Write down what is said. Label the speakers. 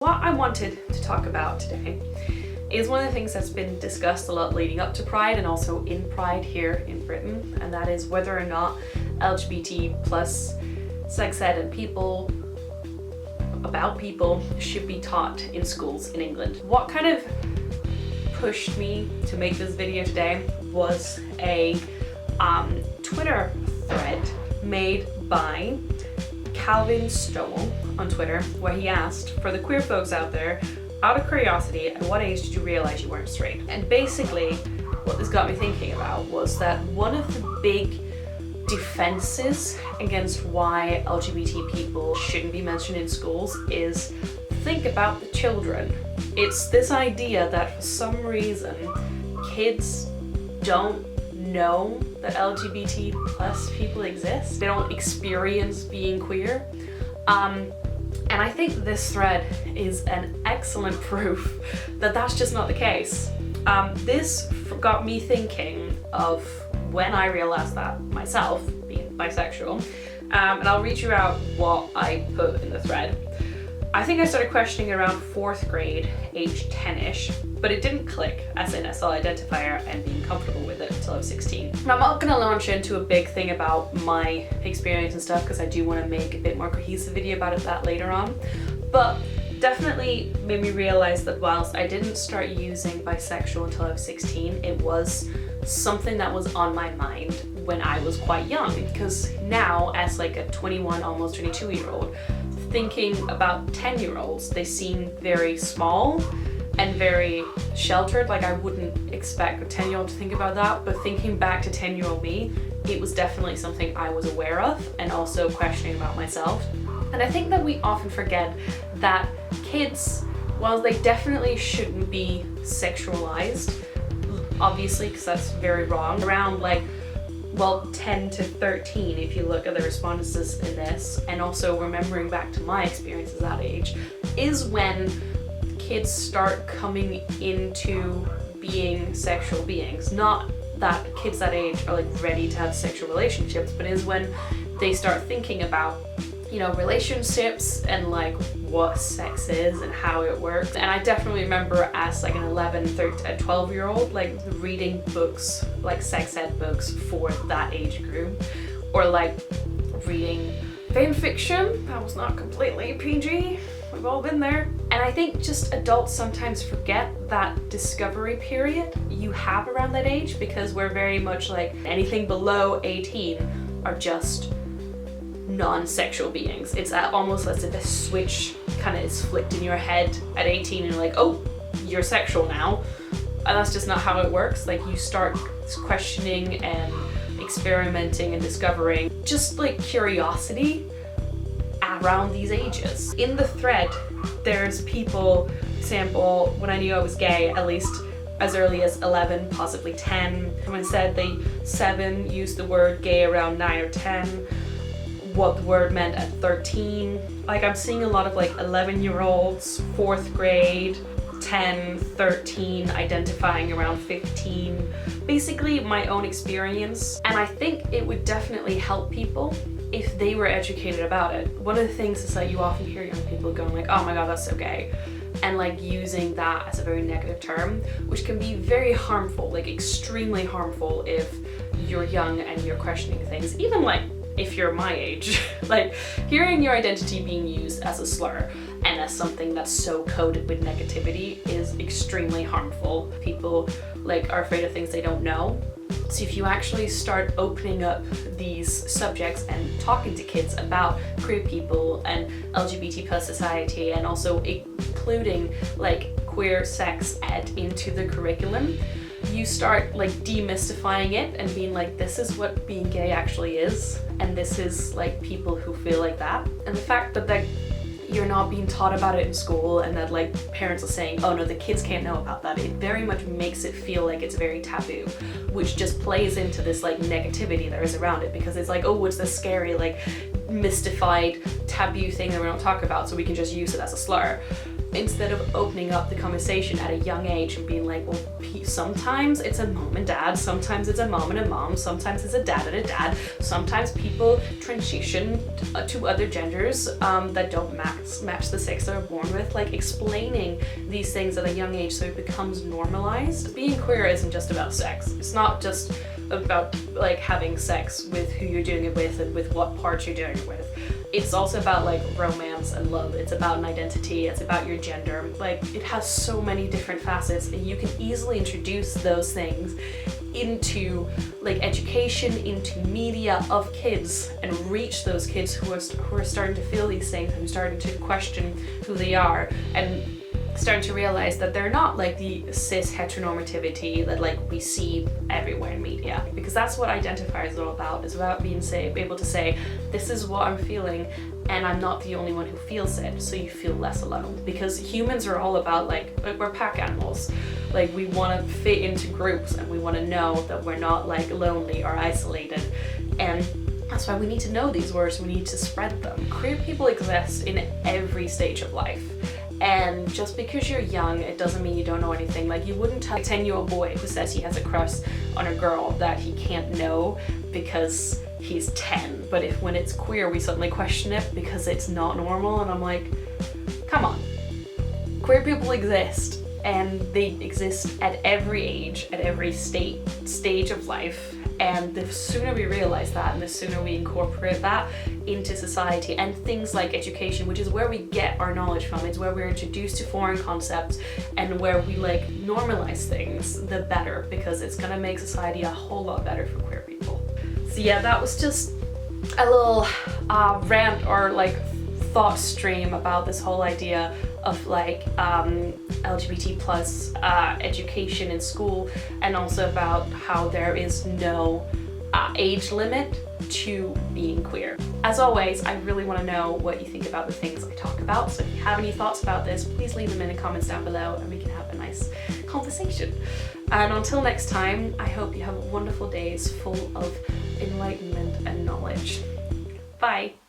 Speaker 1: What I wanted to talk about today is one of the things that's been discussed a lot leading up to Pride and also in Pride here in Britain, and that is whether or not LGBT plus sex ed and people should be taught in schools in England. What kind of pushed me to make this video today was a Twitter thread made by Calvin Stoll on Twitter, where he asked, for the queer folks out there, out of curiosity, at what age did you realize you weren't straight? And basically what this got me thinking about was that one of the big defenses against why LGBT people shouldn't be mentioned in schools is think about the children. It's this idea that for some reason kids don't know that LGBT plus people exist. They don't experience being queer. And I think this thread is an excellent proof that that's just not the case. This got me thinking of when I realized that myself, being bisexual, and I'll read you out what I put in the thread. I think I started questioning around 4th grade, age 10-ish, but it didn't click, as in a solid identifier and being comfortable with it until I was 16. And I'm not gonna launch into a big thing about my experience and stuff because I do want to make a bit more cohesive video about that later on, but definitely made me realize that whilst I didn't start using bisexual until I was 16, it was something that was on my mind when I was quite young, because now as like a 21, almost 22-year-old, thinking about 10-year-olds, they seem very small and very sheltered. Like I wouldn't expect a 10-year-old to think about that, but thinking back to 10-year-old me, it was definitely something I was aware of and also questioning about myself. And I think that we often forget that kids, while they definitely shouldn't be sexualized, obviously, because that's very wrong, around like, well, 10 to 13 if you look at the responses in this, and also remembering back to my experience at that age, is when kids start coming into being sexual beings. Not that kids that age are like ready to have sexual relationships, but is when they start thinking about, you know, relationships and like what sex is and how it works. And I definitely remember as like an 11, 13, 12-year-old, like reading books, like sex ed books for that age group, or like reading fan fiction that was not completely PG. We've all been there. And I think just adults sometimes forget that discovery period you have around that age, because we're very much like anything below 18 are just non-sexual beings. It's almost as if a switch kind of is flipped in your head at 18 and you're like, oh, you're sexual now. And that's just not how it works. Like you start questioning and experimenting and discovering just like curiosity around these ages. In the thread, there's people, for example, when I knew I was gay, at least as early as 11, possibly 10. Someone said they 7 used the word gay around 9 or 10. What the word meant at 13. Like I'm seeing a lot of like 11-year-olds, 4th grade, 10, 13, identifying around 15. Basically my own experience. And I think it would definitely help people if they were educated about it. One of the things is that you often hear young people going like, oh my god, that's so gay. And like using that as a very negative term, which can be very harmful, like extremely harmful if you're young and you're questioning things. Even like if you're my age, like hearing your identity being used as a slur and as something that's so coded with negativity is extremely harmful. People like are afraid of things they don't know. So if you actually start opening up these subjects and talking to kids about queer people and LGBT plus society, and also including like queer sex ed into the curriculum, you start like demystifying it and being like, this is what being gay actually is, and this is like people who feel like that. And the fact that you're not being taught about it in school, and that like parents are saying, oh no, the kids can't know about that, it very much makes it feel like it's very taboo, which just plays into this like negativity there is around it, because it's like, oh, it's this scary like mystified taboo thing that we don't talk about, so we can just use it as a slur. instead of opening up the conversation at a young age and being like, well, sometimes it's a mom and dad, sometimes it's a mom and a mom, sometimes it's a dad and a dad, sometimes people transition to other genders that don't match the sex they're born with, like explaining these things at a young age so it becomes normalized. Being queer isn't just about sex. It's not just about like having sex with who you're doing it with and with what parts you're doing it with. It's also about like romance and love. It's about an identity. It's about your gender. Like, it has so many different facets, and you can easily introduce those things into like education, into media of kids, and reach those kids who are starting to feel these things and starting to question who they are, and starting to realize that they're not like the cis heteronormativity that like we see everywhere in media, because that's what identifiers are all about. It's about being able to say, this is what I'm feeling and I'm not the only one who feels it, so you feel less alone. Because humans are all about like we're pack animals. Like, we want to fit into groups and we want to know that we're not like lonely or isolated, and that's why we need to know these words. We need to spread them. Queer people exist in every stage of life. And just because you're young, it doesn't mean you don't know anything. Like, you wouldn't tell a 10-year-old boy who says he has a crush on a girl that he can't know because he's 10. But when it's queer, we suddenly question it because it's not normal. And I'm like, come on. Queer people exist, and they exist at every age, at every stage of life. And the sooner we realize that, and the sooner we incorporate that into society and things like education, which is where we get our knowledge from, it's where we're introduced to foreign concepts and where we like normalize things, the better, because it's gonna make society a whole lot better for queer people. So yeah, that was just a little rant or like thought stream about this whole idea of like LGBT plus education in school, and also about how there is no age limit to being queer. As always, I really want to know what you think about the things I talk about, so if you have any thoughts about this, please leave them in the comments down below and we can have a nice conversation. And until next time, I hope you have wonderful days full of enlightenment and knowledge. Bye!